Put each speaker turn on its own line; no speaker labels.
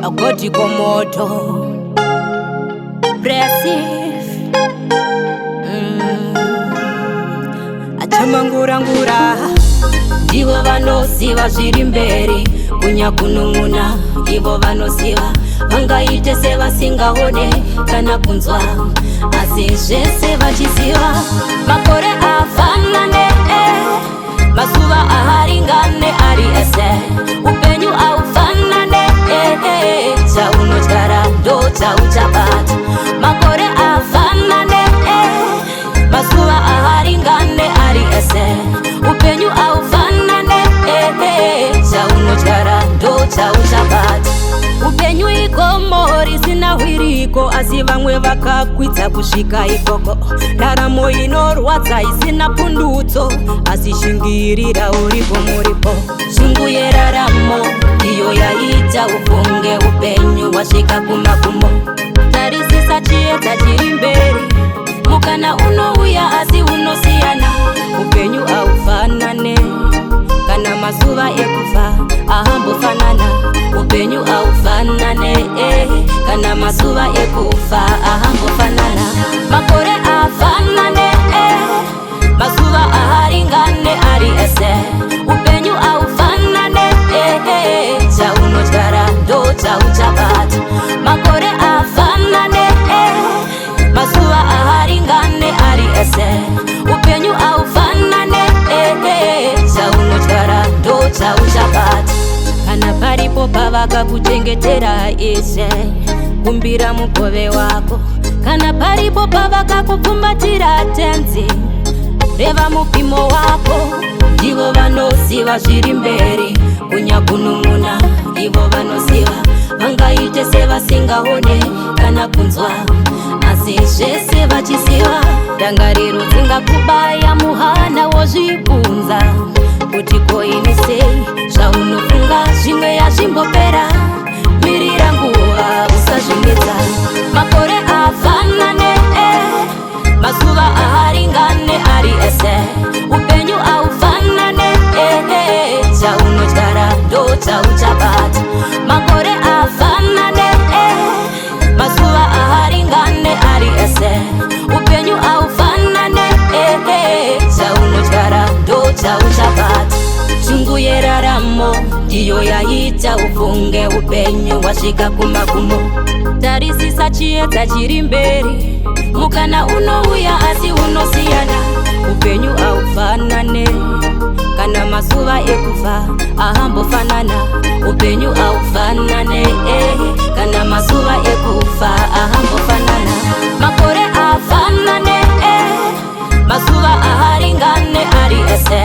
Agoti komoto Bressive Chamangura Ivo vanosiva zviri mberi kunya kunun'una. Ivo vanosiva vangaite sevasingaone kana kunzwa, asi zvese vachiziva makore afanane, mazuva aharingane ari ese, upenyu aufanane, chaunodyara ndo chauchabata. Makore afanane, mazuva aharingane ari ese, upenyu aufanane, chaunodyara ndo chauchabata. Upenyu ikomo risina hwiriko, asi vamwe vakakwidza kusvika ikoko. Ndaramo inorwadza isina pundutso, asi shingirira uripo muripo. Shungu yeraramo iyo yaita ufunge upenyu wasvika kumakumo. Tarisisa chiedza chiri mberi, mukana unouya asi unosiyana. Upenyu aufanane, kana mazuva ekufa ahambofanana. Upenyu aufanane, kana mazuva ekufa ahambofanana. Makore afanane, mazuva aharingane ari ese, upenyu aufanane, chaunodyara ndo chauchabata. Makore afanane, mazuva aharingane ari ese, upenyu aufanane, chaunodyara ndo chauchabata. Kana paripo pavakakuchengetera ese, kumbira mugove wako. Kana paripo pavakakupfumbatira tenzi, reva mupimo wako. Ivo vanosiva zviri mberi kunya kunun'una. Ivo vanosiva vangaite sevasingaone kana kunzwa, asi zvese vachiziva. Ndangariro dzingakubaya muhana wozvibvunza kuti koini sei zvaunofunga zvimwe yazvimbopera. Mirira nguva usazvinetsa. Makore afanane, mazuva aharingane ari ese, upenyu aufanane, chaunodyara ndo chauchabata. Makore afanane, mazuva aharingane ari ese, upenyu aufanane, chaunodyara ndo chauchabata. Shungu yeraramo ndiyo yaita ufunge upenyu wasvika kumakumo. Tarisisa chiedza chiri mberi, mukana unouya asi unosiyana. Upenyu aufanane, kana mazuva ekufa ahambofanana. Upenyu aufanane, kana mazuva ekufa ahambofanana. Makore afanane, mazuva aharingane ari ese,